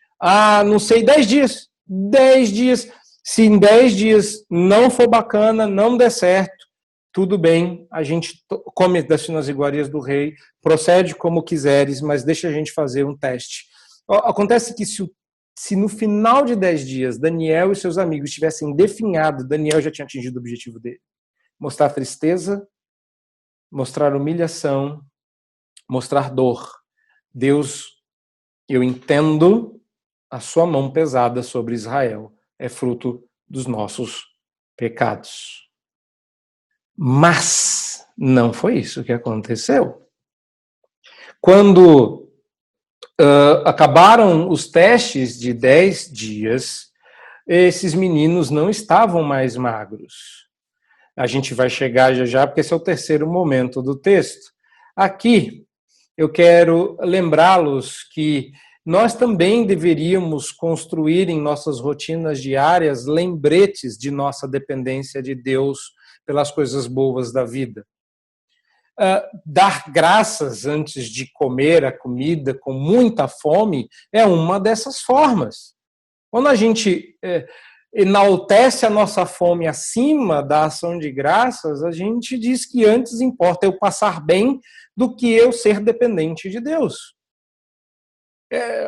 Não sei, 10 dias. 10 dias. Se em 10 dias não for bacana, não der certo, tudo bem, a gente come das iguarias do rei, procede como quiseres, mas deixa a gente fazer um teste. Acontece que se no final de 10 dias Daniel e seus amigos tivessem definhado, Daniel já tinha atingido o objetivo dele. Mostrar tristeza, mostrar humilhação, mostrar dor. Deus, eu entendo a sua mão pesada sobre Israel, é fruto dos nossos pecados. Mas não foi isso que aconteceu. Quando acabaram os testes de 10 dias, esses meninos não estavam mais magros. A gente vai chegar já já, porque esse é o terceiro momento do texto. Aqui, eu quero lembrá-los que nós também deveríamos construir em nossas rotinas diárias lembretes de nossa dependência de Deus pelas coisas boas da vida. Dar graças antes de comer a comida com muita fome é uma dessas formas. Quando a gente enaltece a nossa fome acima da ação de graças, a gente diz que antes importa eu passar bem do que eu ser dependente de Deus.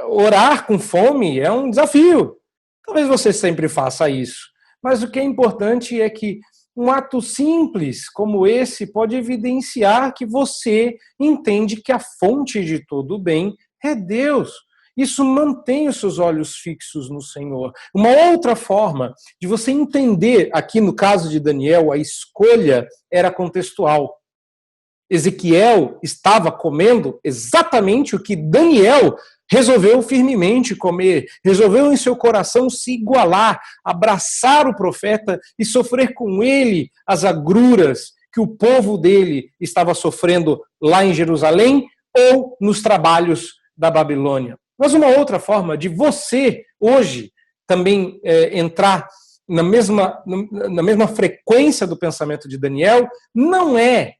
Orar com fome é um desafio. Talvez você sempre faça isso. Mas o que é importante é que um ato simples como esse pode evidenciar que você entende que a fonte de todo o bem é Deus. Isso mantém os seus olhos fixos no Senhor. Uma outra forma de você entender, aqui no caso de Daniel, a escolha era contextual. Ezequiel estava comendo exatamente o que Daniel resolveu firmemente comer, resolveu em seu coração se igualar, abraçar o profeta e sofrer com ele as agruras que o povo dele estava sofrendo lá em Jerusalém ou nos trabalhos da Babilônia. Mas uma outra forma de você, hoje, também entrar na mesma frequência do pensamento de Daniel, não é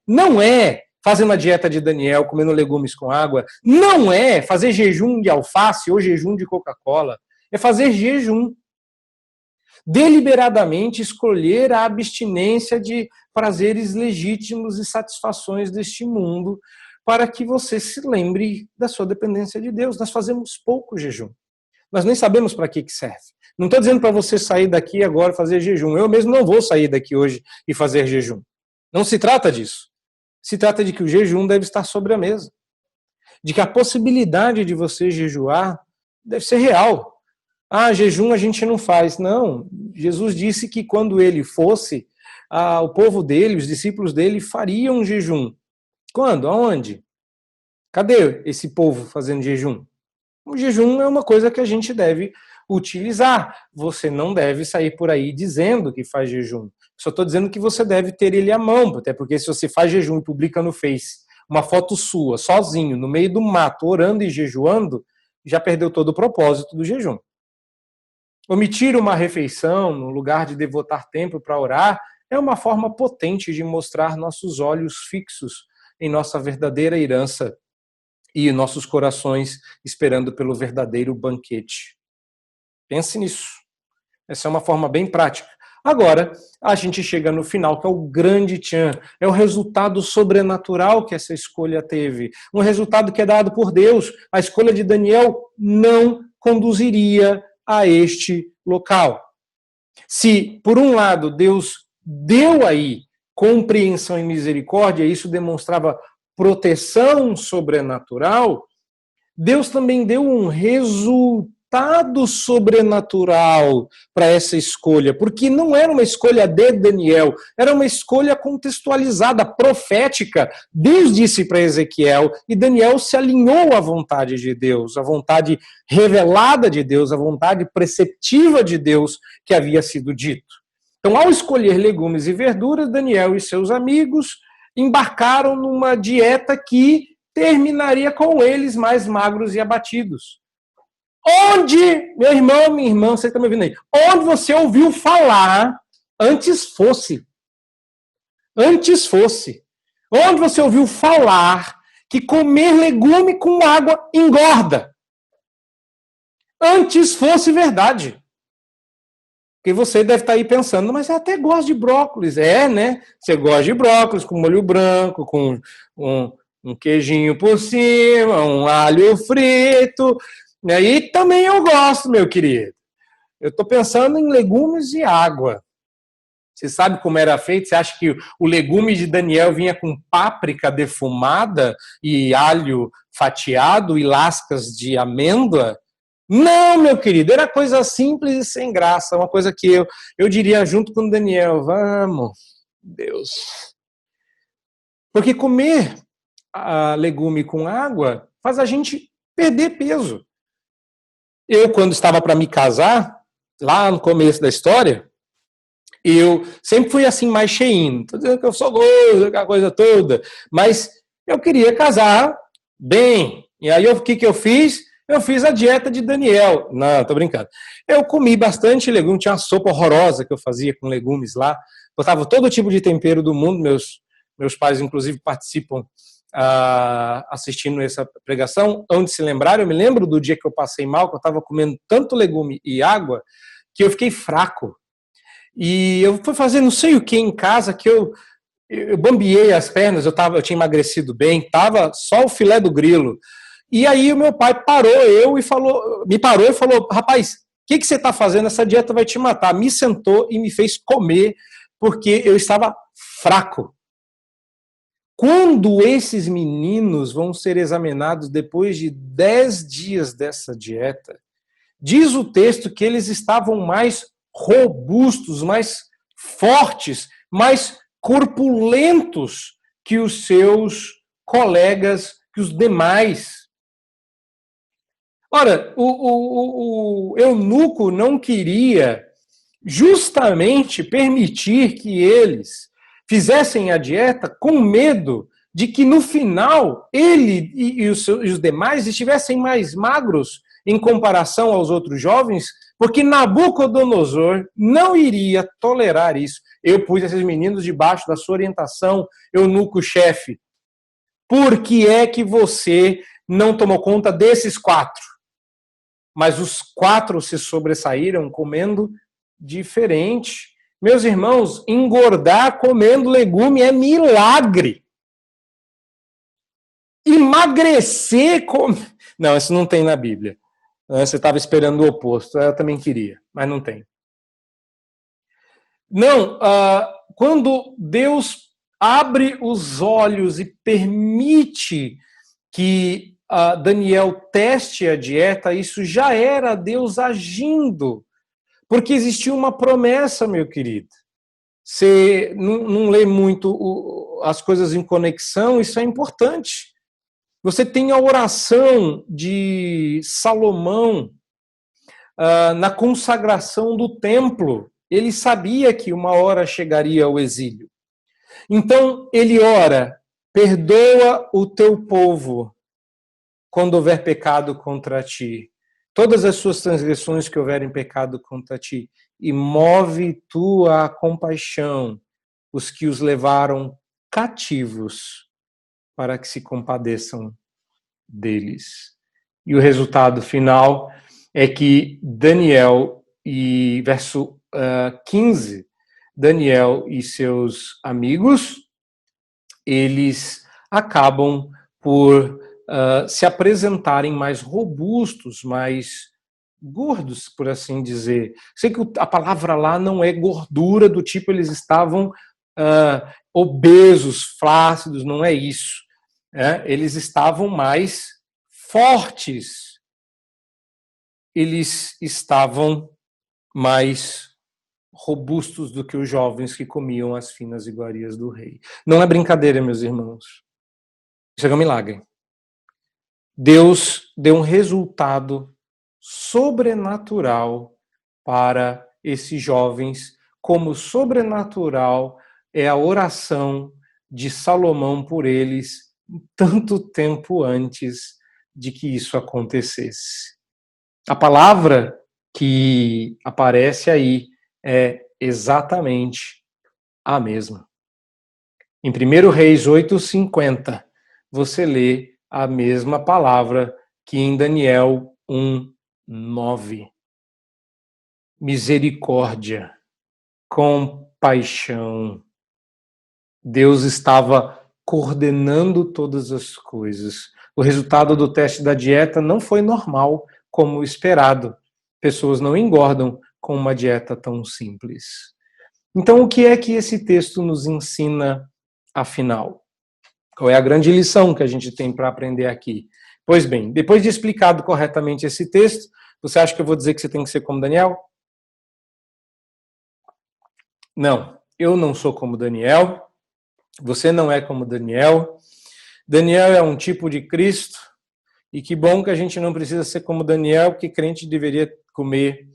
fazendo a dieta de Daniel, comendo legumes com água, não é fazer jejum de alface ou jejum de Coca-Cola, é fazer jejum. Deliberadamente escolher a abstinência de prazeres legítimos e satisfações deste mundo, para que você se lembre da sua dependência de Deus. Nós fazemos pouco jejum. Nós nem sabemos para que serve. Não estou dizendo para você sair daqui agora e fazer jejum. Eu mesmo não vou sair daqui hoje e fazer jejum. Não se trata disso. Se trata de que o jejum deve estar sobre a mesa. De que a possibilidade de você jejuar deve ser real. Jejum a gente não faz. Não. Jesus disse que quando ele fosse, o povo dele, os discípulos dele, fariam jejum. Quando? Aonde? Cadê esse povo fazendo jejum? O jejum é uma coisa que a gente deve utilizar. Você não deve sair por aí dizendo que faz jejum. Só estou dizendo que você deve ter ele à mão, até porque se você faz jejum e publica no Face uma foto sua, sozinho, no meio do mato, orando e jejuando, já perdeu todo o propósito do jejum. Omitir uma refeição no lugar de devotar tempo para orar é uma forma potente de mostrar nossos olhos fixos em nossa verdadeira herança e nossos corações esperando pelo verdadeiro banquete. Pense nisso. Essa é uma forma bem prática. Agora, a gente chega no final, que é o grande tchan. É o resultado sobrenatural que essa escolha teve. Um resultado que é dado por Deus. A escolha de Daniel não conduziria a este local. Se, por um lado, Deus deu aí compreensão e misericórdia, isso demonstrava proteção sobrenatural, Deus também deu um resultado sobrenatural para essa escolha, porque não era uma escolha de Daniel, era uma escolha contextualizada, profética. Deus disse para Ezequiel e Daniel se alinhou à vontade de Deus, à vontade revelada de Deus, à vontade preceptiva de Deus que havia sido dito. Então, ao escolher legumes e verduras, Daniel e seus amigos embarcaram numa dieta que terminaria com eles mais magros e abatidos. Onde, meu irmão, minha irmã, você está me ouvindo aí, onde você ouviu falar, antes fosse, onde você ouviu falar que comer legume com água engorda, antes fosse verdade. Porque você deve estar aí pensando, mas eu até gosto de brócolis. Né? Você gosta de brócolis com molho branco, com um queijinho por cima, um alho frito. E também eu gosto, meu querido. Eu estou pensando em legumes e água. Você sabe como era feito? Você acha que o legume de Daniel vinha com páprica defumada e alho fatiado e lascas de amêndoa? Não, meu querido, era coisa simples e sem graça, uma coisa que eu diria junto com Daniel, vamos, Deus. Porque comer legume com água faz a gente perder peso. Eu, quando estava para me casar, lá no começo da história, eu sempre fui assim mais cheinho. Não tô dizendo que eu sou gordo, aquela coisa toda, mas eu queria casar bem. E aí o que eu fiz? Eu fiz a dieta de Daniel. Não, tô brincando. Eu comi bastante legume, tinha uma sopa horrorosa que eu fazia com legumes lá. Botava todo tipo de tempero do mundo, meus pais inclusive participam assistindo essa pregação. Onde se lembrar, eu me lembro do dia que eu passei mal, que eu estava comendo tanto legume e água, que eu fiquei fraco. E eu fui fazer não sei o que em casa, que eu bambiei as pernas, eu tinha emagrecido bem, tava só o filé do grilo. E aí o meu pai me parou e falou, rapaz, o que você está fazendo? Essa dieta vai te matar. Me sentou e me fez comer, porque eu estava fraco. Quando esses meninos vão ser examinados depois de 10 dias dessa dieta, diz o texto que eles estavam mais robustos, mais fortes, mais corpulentos que os seus colegas, que os demais. Ora, o eunuco não queria justamente permitir que eles fizessem a dieta com medo de que no final ele e os demais estivessem mais magros em comparação aos outros jovens, porque Nabucodonosor não iria tolerar isso. Eu pus esses meninos debaixo da sua orientação, eunuco-chefe. Por que é que você não tomou conta desses 4? Mas os 4 se sobressaíram comendo diferente. Meus irmãos, engordar comendo legume é milagre. Emagrecer Não, isso não tem na Bíblia. Você estava esperando o oposto. Eu também queria, mas não tem. Não, quando Deus abre os olhos e permite que Daniel teste a dieta, isso já era Deus agindo. Porque existia uma promessa, meu querido. Você não lê muito as coisas em conexão, isso é importante. Você tem a oração de Salomão na consagração do templo. Ele sabia que uma hora chegaria ao exílio. Então, ele ora, perdoa o teu povo quando houver pecado contra ti. Todas as suas transgressões que houverem pecado contra ti. E move tua compaixão os que os levaram cativos para que se compadeçam deles. E o resultado final é que Daniel, e verso 15, Daniel e seus amigos, eles acabam por se apresentarem mais robustos, mais gordos, por assim dizer. Sei que a palavra lá não é gordura do tipo eles estavam obesos, flácidos, não é isso. Eles estavam mais fortes. Eles estavam mais robustos do que os jovens que comiam as finas iguarias do rei. Não é brincadeira, meus irmãos. Isso é um milagre. Deus deu um resultado sobrenatural para esses jovens, como sobrenatural é a oração de Salomão por eles, tanto tempo antes de que isso acontecesse. A palavra que aparece aí é exatamente a mesma. Em 1 Reis 8:50, você lê a mesma palavra que em Daniel 1:9. Misericórdia, compaixão. Deus estava coordenando todas as coisas. O resultado do teste da dieta não foi normal, como esperado. Pessoas não engordam com uma dieta tão simples. Então, o que é que esse texto nos ensina, afinal? Qual é a grande lição que a gente tem para aprender aqui? Pois bem, depois de explicado corretamente esse texto, você acha que eu vou dizer que você tem que ser como Daniel? Não, eu não sou como Daniel, você não é como Daniel. Daniel é um tipo de Cristo, e que bom que a gente não precisa ser como Daniel, porque crente deveria comer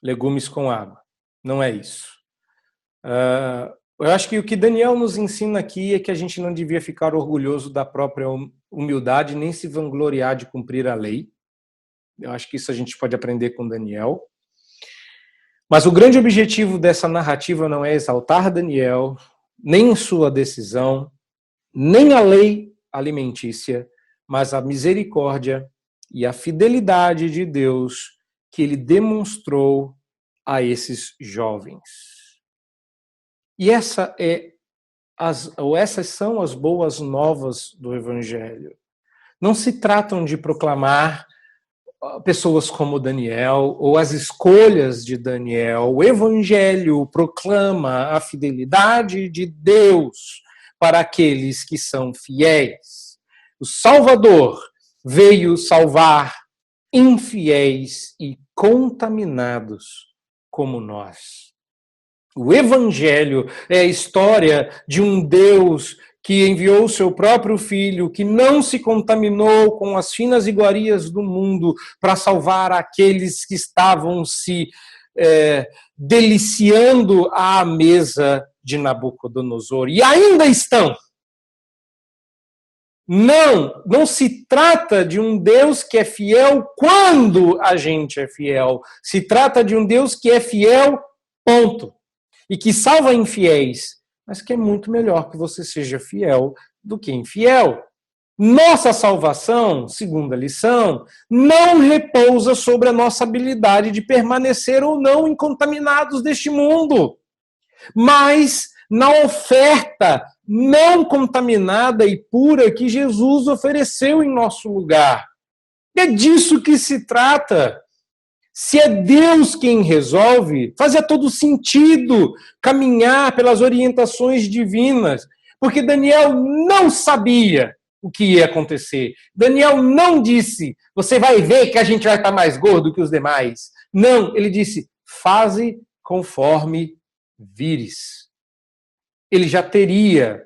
legumes com água. Não é isso. Eu acho que o que Daniel nos ensina aqui é que a gente não devia ficar orgulhoso da própria humildade, nem se vangloriar de cumprir a lei. Eu acho que isso a gente pode aprender com Daniel. Mas o grande objetivo dessa narrativa não é exaltar Daniel, nem sua decisão, nem a lei alimentícia, mas a misericórdia e a fidelidade de Deus que ele demonstrou a esses jovens. E essas são as boas novas do Evangelho. Não se tratam de proclamar pessoas como Daniel ou as escolhas de Daniel. O Evangelho proclama a fidelidade de Deus para aqueles que são fiéis. O Salvador veio salvar infiéis e contaminados como nós. O Evangelho é a história de um Deus que enviou o seu próprio Filho, que não se contaminou com as finas iguarias do mundo para salvar aqueles que estavam se deliciando à mesa de Nabucodonosor. E ainda estão. Não se trata de um Deus que é fiel quando a gente é fiel. Se trata de um Deus que é fiel, ponto. E que salva infiéis, mas que é muito melhor que você seja fiel do que infiel. Nossa salvação, segunda lição, não repousa sobre a nossa habilidade de permanecer ou não incontaminados deste mundo, mas na oferta não contaminada e pura que Jesus ofereceu em nosso lugar. É disso que se trata. Se é Deus quem resolve, fazia todo sentido caminhar pelas orientações divinas, porque Daniel não sabia o que ia acontecer. Daniel não disse, você vai ver que a gente vai estar mais gordo que os demais. Não, ele disse, faze conforme vires. Ele já teria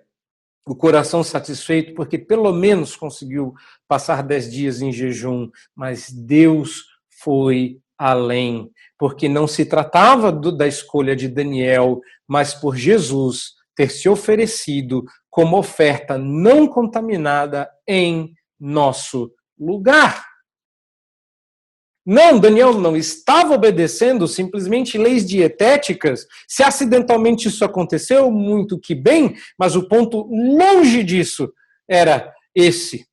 o coração satisfeito, porque pelo menos conseguiu passar 10 dias em jejum, mas Deus foi além, porque não se tratava da escolha de Daniel, mas por Jesus ter se oferecido como oferta não contaminada em nosso lugar. Não, Daniel não estava obedecendo simplesmente leis dietéticas. Se acidentalmente isso aconteceu, muito que bem, mas o ponto longe disso era esse.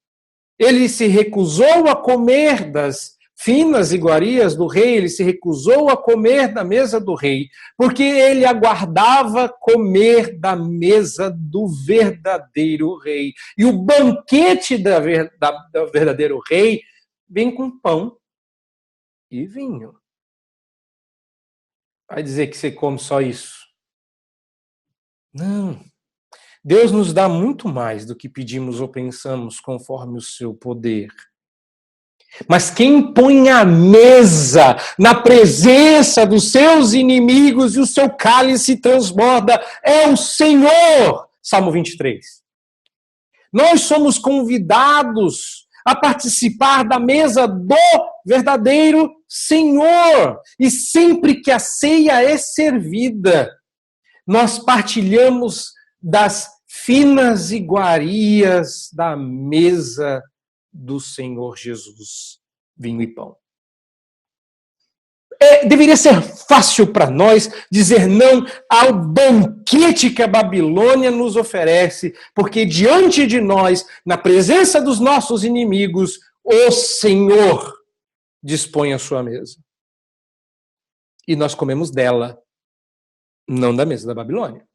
Ele se recusou a comer das finas iguarias do rei, ele se recusou a comer da mesa do rei, porque ele aguardava comer da mesa do verdadeiro rei. E o banquete do verdadeiro rei vem com pão e vinho. Vai dizer que você come só isso? Não. Deus nos dá muito mais do que pedimos ou pensamos conforme o seu poder. Mas quem põe a mesa na presença dos seus inimigos e o seu cálice transborda é o Senhor. Salmo 23. Nós somos convidados a participar da mesa do verdadeiro Senhor. E sempre que a ceia é servida, nós partilhamos das finas iguarias da mesa do Senhor Jesus, vinho e pão. Deveria ser fácil para nós dizer não ao banquete que a Babilônia nos oferece, porque diante de nós, na presença dos nossos inimigos, o Senhor dispõe a sua mesa. E nós comemos dela, não da mesa da Babilônia.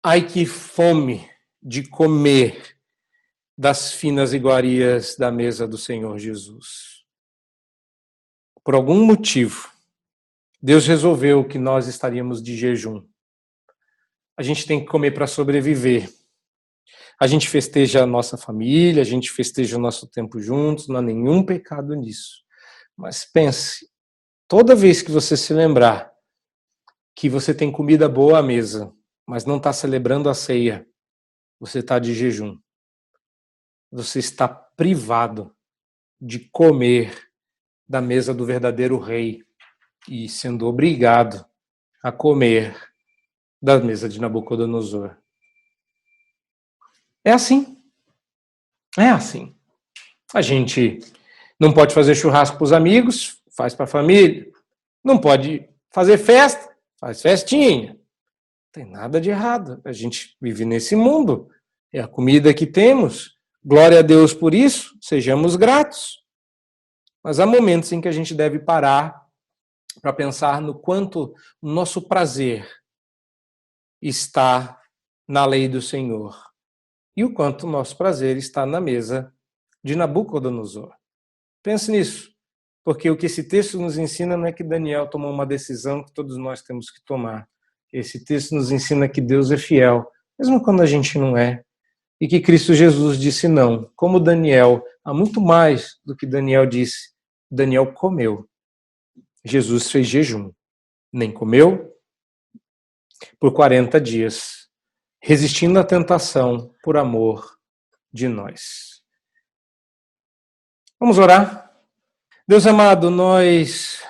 Ai, que fome de comer das finas iguarias da mesa do Senhor Jesus. Por algum motivo, Deus resolveu que nós estaríamos de jejum. A gente tem que comer para sobreviver. A gente festeja a nossa família, a gente festeja o nosso tempo juntos, não há nenhum pecado nisso. Mas pense, toda vez que você se lembrar que você tem comida boa à mesa, mas não está celebrando a ceia, você está de jejum. Você está privado de comer da mesa do verdadeiro rei e sendo obrigado a comer da mesa de Nabucodonosor. É assim. É assim. A gente não pode fazer churrasco para os amigos, faz para a família. Não pode fazer festa, faz festinha. Não tem nada de errado. A gente vive nesse mundo. É a comida que temos. Glória a Deus por isso. Sejamos gratos. Mas há momentos em que a gente deve parar para pensar no quanto o nosso prazer está na lei do Senhor e o quanto o nosso prazer está na mesa de Nabucodonosor. Pense nisso, porque o que esse texto nos ensina não é que Daniel tomou uma decisão que todos nós temos que tomar. Esse texto nos ensina que Deus é fiel, mesmo quando a gente não é, e que Cristo Jesus disse não. Como Daniel, há muito mais do que Daniel disse. Daniel comeu. Jesus fez jejum. Nem comeu por 40 dias, resistindo à tentação por amor de nós. Vamos orar? Deus amado, nós